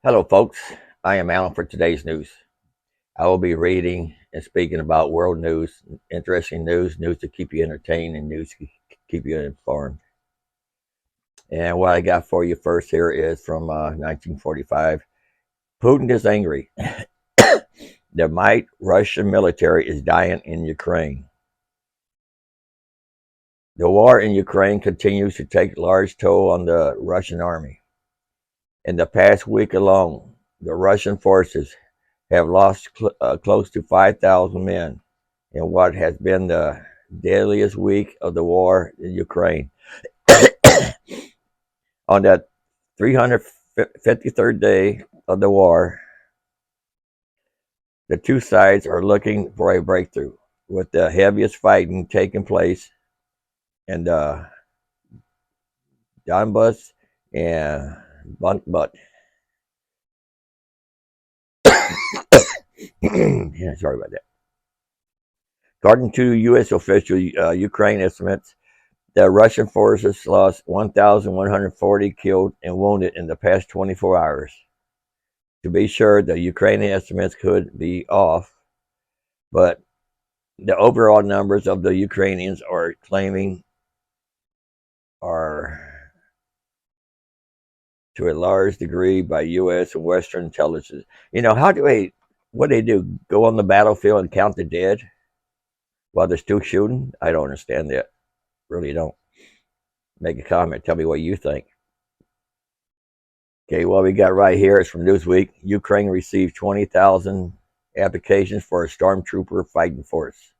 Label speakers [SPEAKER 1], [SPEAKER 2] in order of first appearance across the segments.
[SPEAKER 1] Hello, folks. I am Alan for today's news. I will be reading and speaking about world news, interesting news, news to keep you entertained, and news to keep you informed. And what I got for you first here is from 1945. Putin is angry. The might Russian military is dying in Ukraine. The war in Ukraine continues to take a large toll on the Russian army. In the past week alone, the Russian forces have lost close to 5,000 men in what has been the deadliest week of the war in Ukraine. On the 353rd day of the war, the two sides are looking for a breakthrough, with the heaviest fighting taking place in the Donbas and Bakhmut. Yeah, sorry about that. According to U.S. official Ukraine estimates, the Russian forces lost 1,140 killed and wounded in the past 24 hours. To be sure, the Ukrainian estimates could be off, but the overall numbers of the Ukrainians are claiming are to a large degree by U.S. and Western intelligence. What do they do? Go on the battlefield and count the dead while they're still shooting? I don't understand that. Really don't. Make a comment. Tell me what you think. Okay, what we got right here is from Newsweek. Ukraine received 20,000 applications for a Stormtrooper fighting force.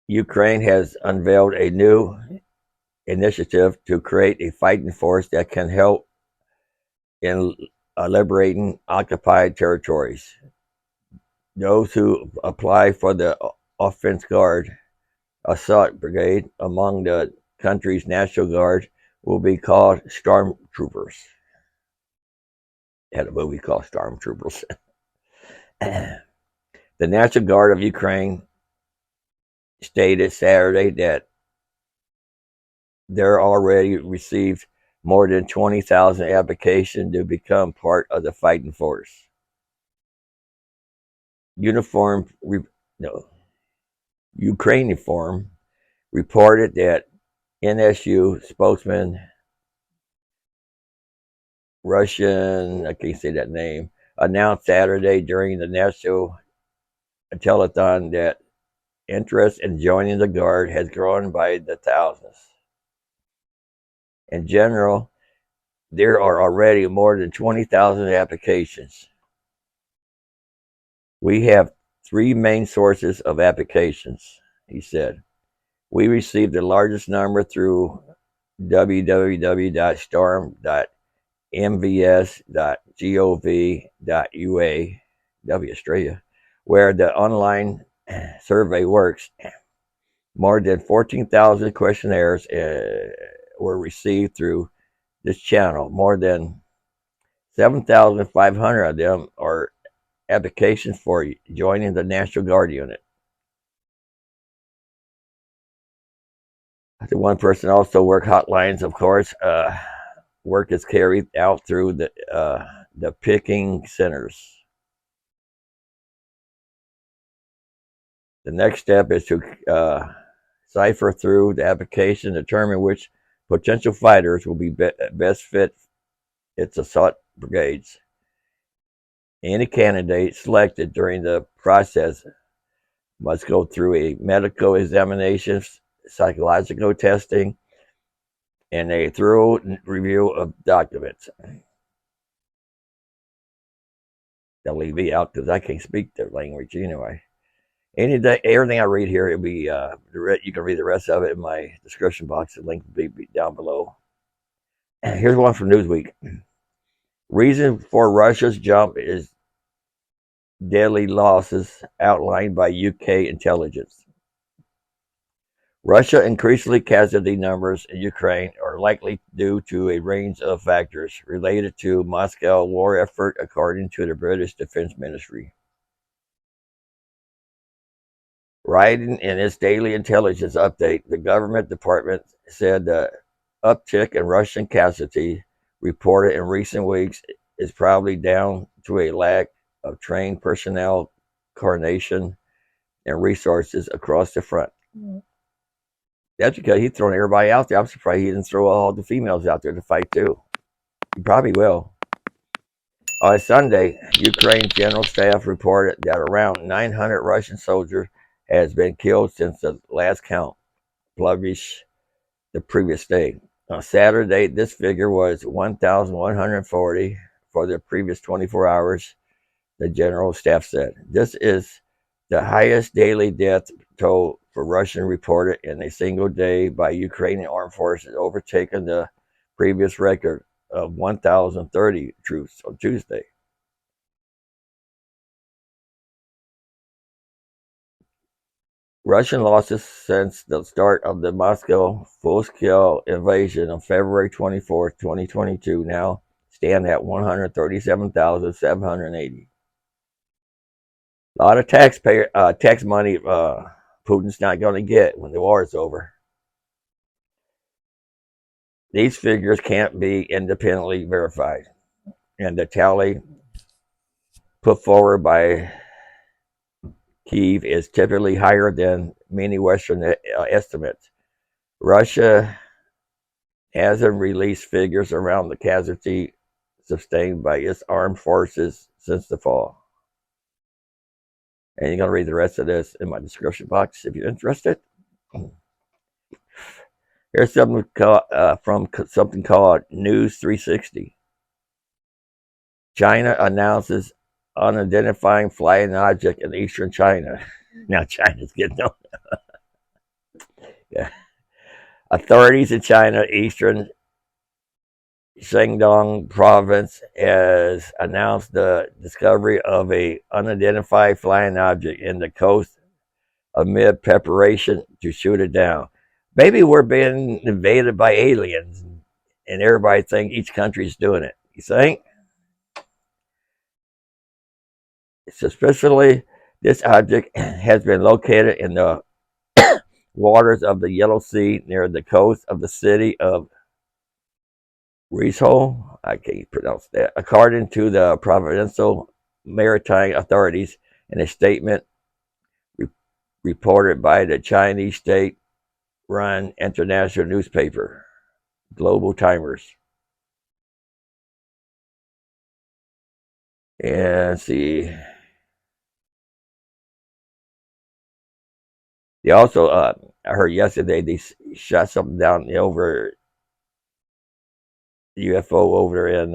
[SPEAKER 1] Ukraine has unveiled a new initiative to create a fighting force that can help in liberating occupied territories. Those who apply for the Offense Guard Assault Brigade among the country's National Guard will be called Stormtroopers. Had a movie called Stormtroopers. The National Guard of Ukraine stated Saturday that they're already received more than 20,000 applications to become part of the fighting force. Ukrainian reported that NSU spokesman Russian, I can't say that name, announced Saturday during the national telethon that interest in joining the Guard has grown by the thousands. In general, there are already more than 20,000 applications. We have three main sources of applications, he said. We received the largest number through www.storm.mvs.gov.ua, Australia, where the online survey works. More than 14,000 questionnaires were received through this channel. More than 7,500 of them are applications for joining the National Guard unit. The one person also work hotlines, of course. Work is carried out through the picking centers. The next step is to cipher through the application, determine which potential fighters will be best fit its assault brigades. Any candidate selected during the process must go through a medical examination, psychological testing, and a thorough review of documents. They'll leave me out because I can't speak their language anyway. Everything I read here, it'll be you can read the rest of it in my description box. The link will be down below. Here's one from Newsweek. Reason for Russia's jump is deadly losses outlined by UK intelligence. Russia increasingly casualty numbers in Ukraine are likely due to a range of factors related to Moscow war effort, according to the British Defense Ministry. Writing in its daily intelligence update, the government department said the uptick in Russian casualty reported in recent weeks is probably down to a lack of trained personnel, coordination, and resources across the front. That's because he's throwing everybody out there. I'm surprised he didn't throw all the females out there to fight too. He probably will. On Sunday, Ukraine's general staff reported that around 900 Russian soldiers has been killed since the last count, published the previous day. On Saturday, this figure was 1,140 for the previous 24 hours, the general staff said. This is the highest daily death toll for Russian reported in a single day by Ukrainian armed forces, overtaking the previous record of 1,030 troops on Tuesday. Russian losses since the start of the Moscow full-scale invasion on February 24, 2022 now stand at 137,780. A lot of tax money Putin's not going to get when the war is over. These figures can't be independently verified, and the tally put forward by Kyiv is typically higher than many Western estimates. Russia hasn't released figures around the casualty sustained by its armed forces since the fall. And you're going to read the rest of this in my description box if you're interested. Here's something from something called News 360. China announces unidentified flying object in eastern China. Now China's getting on. Yeah. Authorities in China, eastern Shandong province, has announced the discovery of a unidentified flying object in the coast amid preparation to shoot it down. Maybe we're being invaded by aliens, and everybody thinks each country's doing it. You think? Suspiciously, this object has been located in the waters of the Yellow Sea near the coast of the city of Rizhol. I can't pronounce that. According to the provincial maritime authorities, in a statement reported by the Chinese state-run international newspaper, Global Timers. And see. They also, I heard yesterday, they shot something down over UFO over in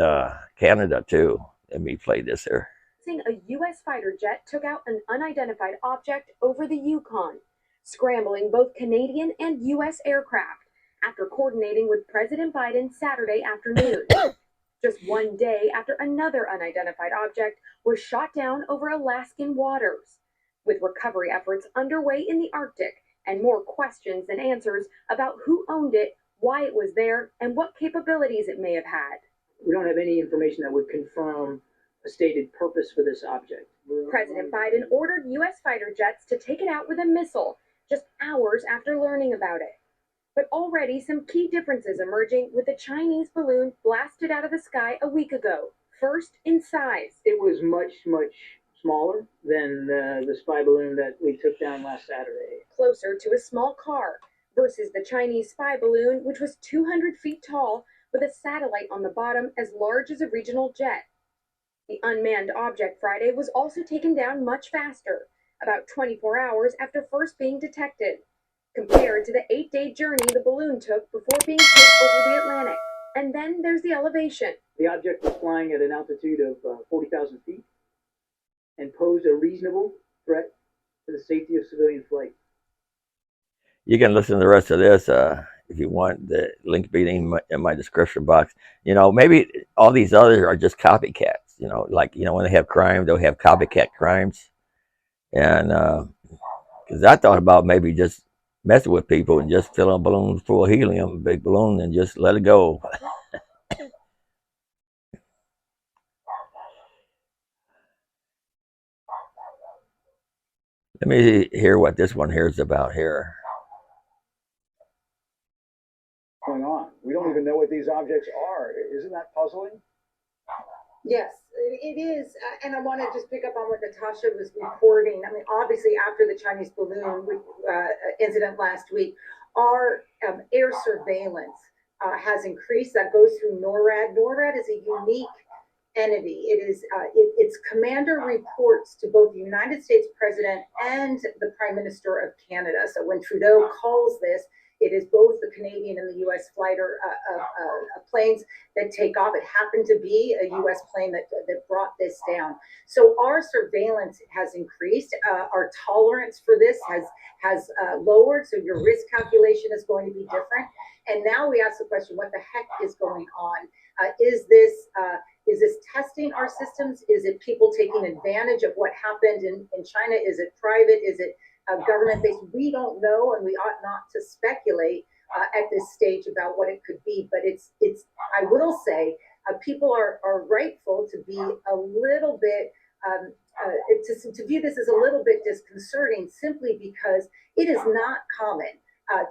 [SPEAKER 1] Canada too. Let me play this here.
[SPEAKER 2] A U.S. fighter jet took out an unidentified object over the Yukon, scrambling both Canadian and U.S. aircraft after coordinating with President Biden Saturday afternoon. Just one day after another unidentified object was shot down over Alaskan waters, with recovery efforts underway in the Arctic and more questions than answers about who owned it, why it was there, and what capabilities it may have had.
[SPEAKER 3] We don't have any information that would confirm a stated purpose for this object.
[SPEAKER 2] President Biden ordered U.S. fighter jets to take it out with a missile just hours after learning about it. But already some key differences emerging with the Chinese balloon blasted out of the sky a week ago. First, in size.
[SPEAKER 3] It was much, much smaller than the spy balloon that we took down last Saturday.
[SPEAKER 2] Closer to a small car versus the Chinese spy balloon, which was 200 feet tall with a satellite on the bottom as large as a regional jet. The unmanned object Friday was also taken down much faster, about 24 hours after first being detected, compared to the 8-day journey the balloon took before being hit over the Atlantic. And then there's the elevation.
[SPEAKER 3] The object was flying at an altitude of 40,000 feet and posed a reasonable threat to the safety of civilian flight.
[SPEAKER 1] You can listen to the rest of this if you want. The link being in my description box. You know, maybe all these others are just copycats. You know, like, you know, when they have crime, they'll have copycat crimes. And because I thought about maybe just messing with people and just filling a balloon full of helium, a big balloon, and just let it go. Let me hear what this one here is about here.
[SPEAKER 4] going on. We don't even know what these objects are. Isn't that puzzling?
[SPEAKER 5] Yes, it is. And I want to just pick up on what Natasha was reporting. I mean, obviously, after the Chinese balloon incident last week, our air surveillance has increased. That goes through NORAD. NORAD is a unique entity. Its commander reports to both the United States president and the Prime Minister of Canada. So when Trudeau calls this, it is both the Canadian and the U.S. fighter planes that take off. It happened to be a U.S. plane that brought this down. So our surveillance has increased. Our tolerance for this has lowered. So your risk calculation is going to be different. And now we ask the question: what the heck is going on? Is this testing our systems? Is it people taking advantage of what happened in China? Is it private? Is it government-based? We don't know, and we ought not to speculate at this stage about what it could be. But it's. I will say, people are rightful to be a little bit to view this as a little bit disconcerting, simply because it is not common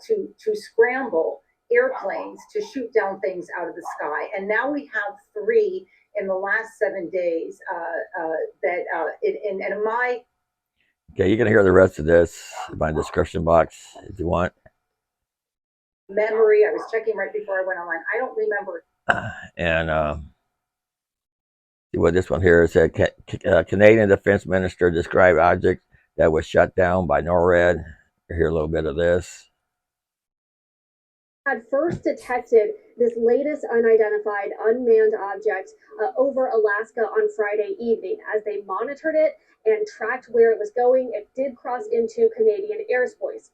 [SPEAKER 5] to scramble airplanes to shoot down things out of the sky, and now we have 3 in the last 7 days and my
[SPEAKER 1] Okay, you can hear the rest of this in my description box if you want.
[SPEAKER 5] Memory, I was checking right before I went online. I don't remember.
[SPEAKER 1] And see what this one here said. Canadian Defense Minister described object that was shut down by NORAD. Hear a little bit of this.
[SPEAKER 2] Had first detected this latest unidentified unmanned object over Alaska on Friday evening. As they monitored it and tracked where it was going, it did cross into Canadian airspace.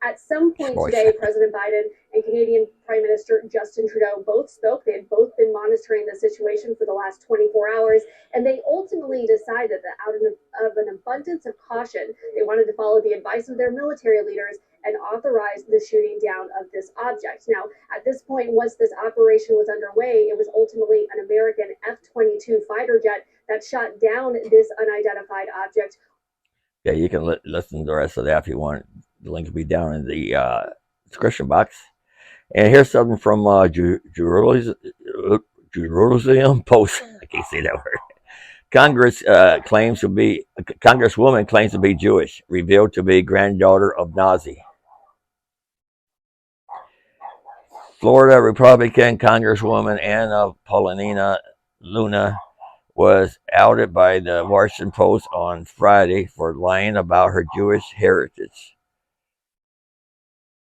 [SPEAKER 2] At some point today, President Biden and Canadian Prime Minister Justin Trudeau both spoke. They had both been monitoring the situation for the last 24 hours, and they ultimately decided that out of an abundance of caution, they wanted to follow the advice of their military leaders and authorize the shooting down of this object. Now, at this point, once this operation was underway, it was ultimately an American F-22 fighter jet that shot down this unidentified object.
[SPEAKER 1] Yeah, you can listen to the rest of that if you want. The link will be down in the description box. And here's something from Jerusalem Post. I can't say that word. Congresswoman claims to be Jewish, revealed to be granddaughter of Nazi. Florida Republican Congresswoman Anna Paulina Luna was outed by the Washington Post on Friday for lying about her Jewish heritage.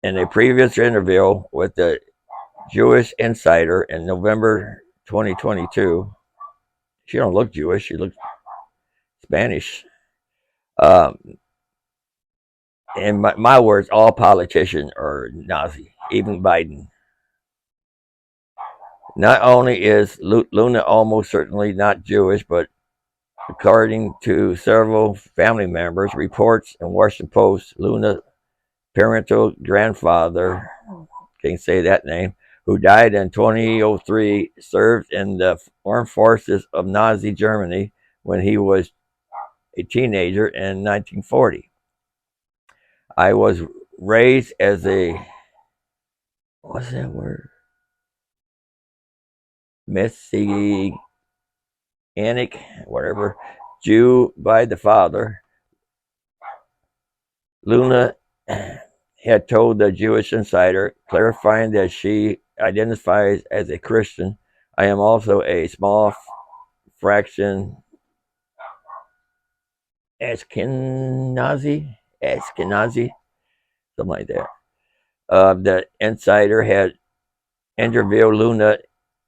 [SPEAKER 1] In a previous interview with the Jewish Insider in November 2022, she don't look Jewish, she looks Spanish. In my words, all politicians are Nazi, even Biden. Not only is Luna almost certainly not Jewish, but according to several family members, reports in Washington Post, Luna's parental grandfather, can't say that name, who died in 2003, served in the armed forces of Nazi Germany when he was a teenager in 1940. I was raised as a, what's that word? Messianic, whatever, Jew by the father. Luna had told the Jewish Insider, clarifying that she identifies as a Christian. I am also a small fraction Ashkenazi, something like that. The Insider had interviewed Luna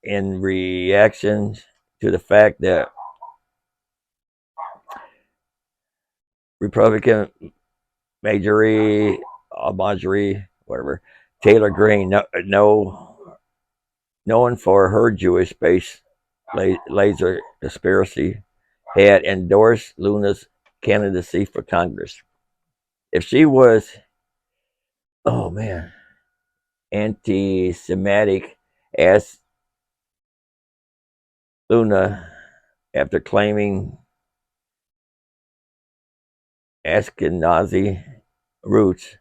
[SPEAKER 1] in reaction to the fact that Republican Marjorie, whatever, Taylor Greene, known for her Jewish space laser conspiracy, had endorsed Luna's candidacy for Congress. If she was, anti-Semitic, as Luna, after claiming Ashkenazi roots,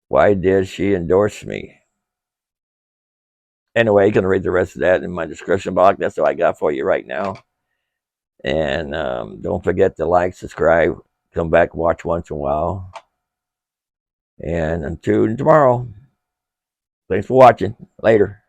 [SPEAKER 1] why did she endorse me? anyway, you can read the rest of that in my description box. That's all I got for you right now. And don't forget to like, subscribe, come back, watch once in a while. And until tomorrow, thanks for watching. Later.